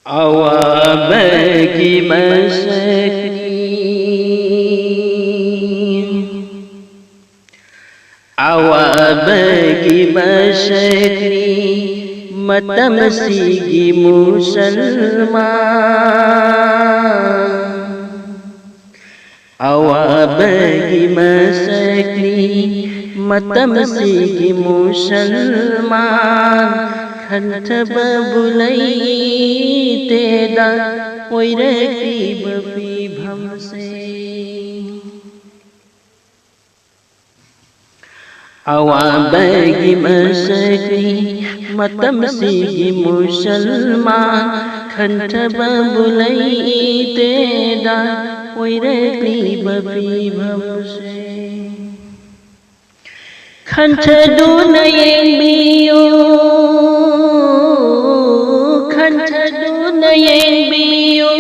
awabagi masakni awabagi masakni matam sigi musalman awabagi masakni matam sigi musalman khantaba bulai तेदा ओइरक्रीब विभम से अवाबगी मसकी मतम सिगी मुसलमान खंठब बुलई तेदा ओइरक्रीब विभम से खंठ दुनयें बियो खंठ दुनयें बियो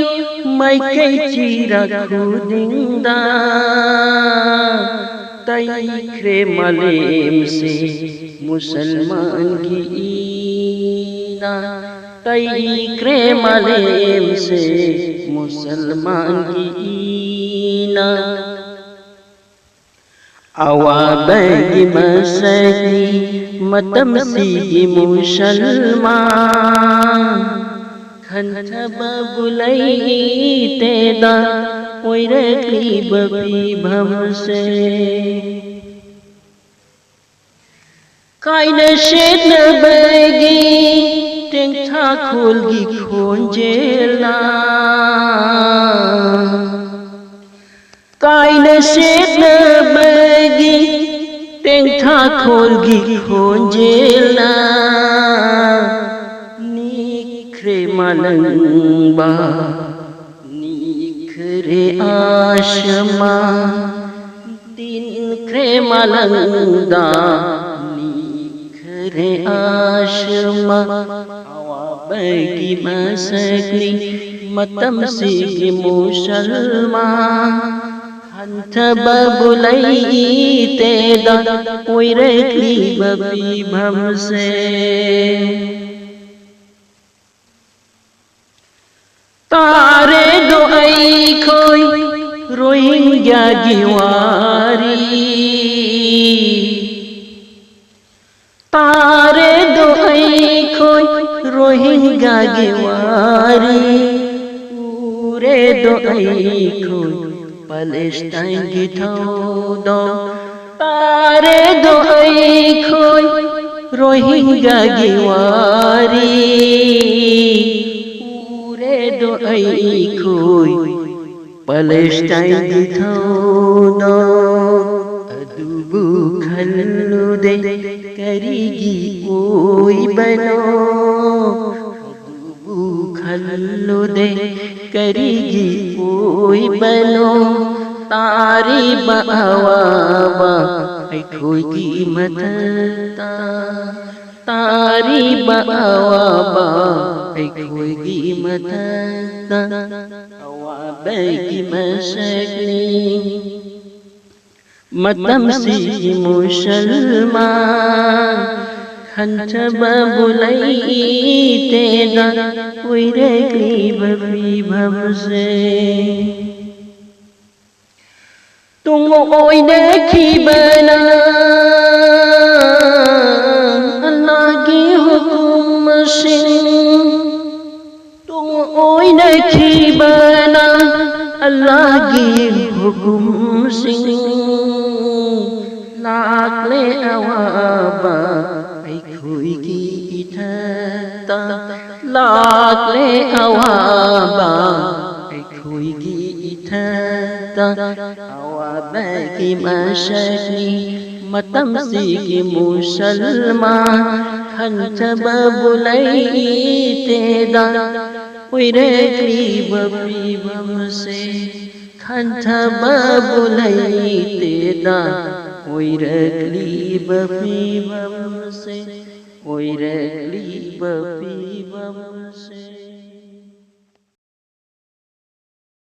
माइकै चिरा खुदिंदा तैख्रे मलेम से मुसलमान की ईना तैख्रे मलेम से मुसलमान की ईना अवाबगी मसकी मतम सिगी मुसलमान खंठब बुलई तेदा ओइरक्रीब विभम से कायन शेद बगी टेंथा खोलगी खोंजेला कायन शेद बगी टेंथा खोलगी खोंजेला निखरे मलंबा निखरे आशमा दिन खरे मलंदा निखरे आशमा अवाबगी मसकी मतम सिगी मुसलमान खंठब बुलई तेदा ओइरक्रीब विभम से तारे दो खोई रोहिंग्या गिवारी तारे दो खोई रोहिंग्या गिवारी पूरे दो खोई पलेस्टाइन की दो तारे दो खोई रोहिंग्या गिवारी पूरे दो खोई पलेस्टाइन की दो अदुबु खल्लु दे करीगी ओई बनो अदुबु खल्लु दे करीगी ओई बनो तारी बावाबा खोगी मथता तारी बावाबा खोगी मथता अवाबगी मसकी मतम सिगी मुसलमान खंठब बुलई तेदा ओइरक्रीब विभम से तुम ओइरखीबना अल्लाह की हुकुम से तुम ओइरखीबना अल्लाह की हुकुम से लाकले अवाबा खोगी इठता लाकले अवाबा खोगी इठता अवाबगी मसकी मतम सिगी मुसलमान खंठब बुलई तेदा ओइरक्रीब विभम से खंठब बुलई तेदा ओइरक्रीब विभम से ओइरक्रीब विभम से।